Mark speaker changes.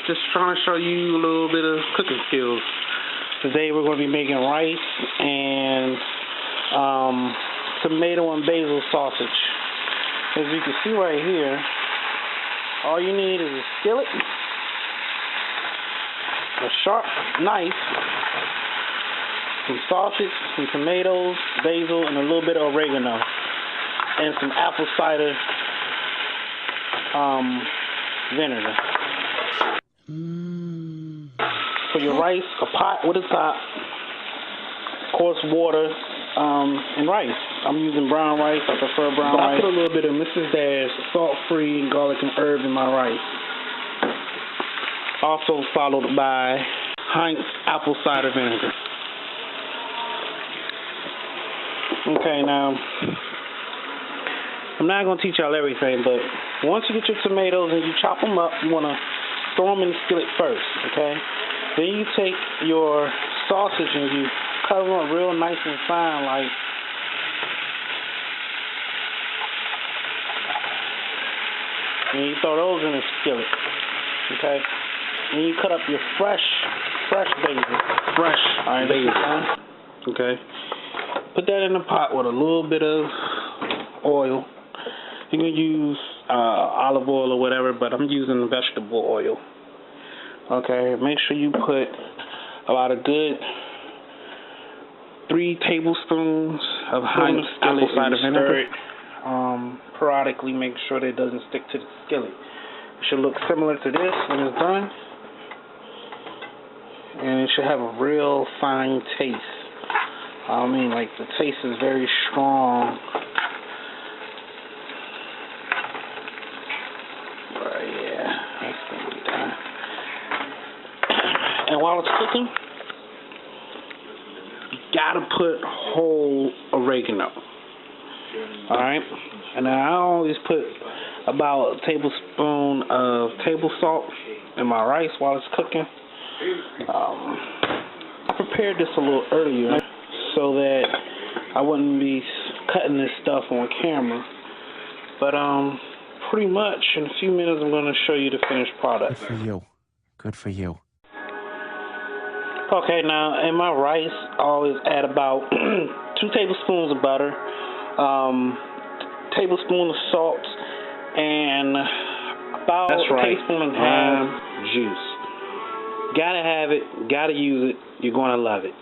Speaker 1: Just trying to show you a little bit of cooking skills. Today we're going to be making rice and tomato and basil sausage. As you can see right here, all you need is a skillet, a sharp knife, some sausage, some tomatoes, basil, and a little bit of oregano, and some apple cider vinegar. For your rice, a pot with a top, of course water, and rice. I'm using brown rice. I prefer brown rice. I put a little bit of Mrs. Dash salt-free garlic and herb in my rice. Also followed by Heinz apple cider vinegar. Okay, now I'm not going to teach y'all everything, but once you get your tomatoes and you chop them up, you want to throw them in the skillet first, okay? Then you take your sausage and you cut them up real nice and fine, like and you throw those in the skillet, okay? And you cut up your fresh basil. Okay? Put that in a pot with a little bit of oil. You can use olive oil or whatever, but I'm using vegetable oil. Okay, make sure you put about a good 3 tablespoons of Heinz apple cider vinegar. Periodically make sure that it doesn't stick to the skillet. It should look similar to this when it's done. And it should have a real fine taste. I mean, like, the taste is very strong. Right, yeah, that's gonna be done. And while it's cooking, you gotta put whole oregano. Alright? And I always put about a tablespoon of table salt in my rice while it's cooking. I prepared this a little earlier so that I wouldn't be cutting this stuff on camera. But pretty much in a few minutes I'm going to show you the finished product.
Speaker 2: Good for you. Good for you.
Speaker 1: Okay, now in my rice I always add about 2 tablespoons of butter, tablespoon of salt, and about a tablespoon and a half juice. Gotta have it, gotta use it, you're gonna love it.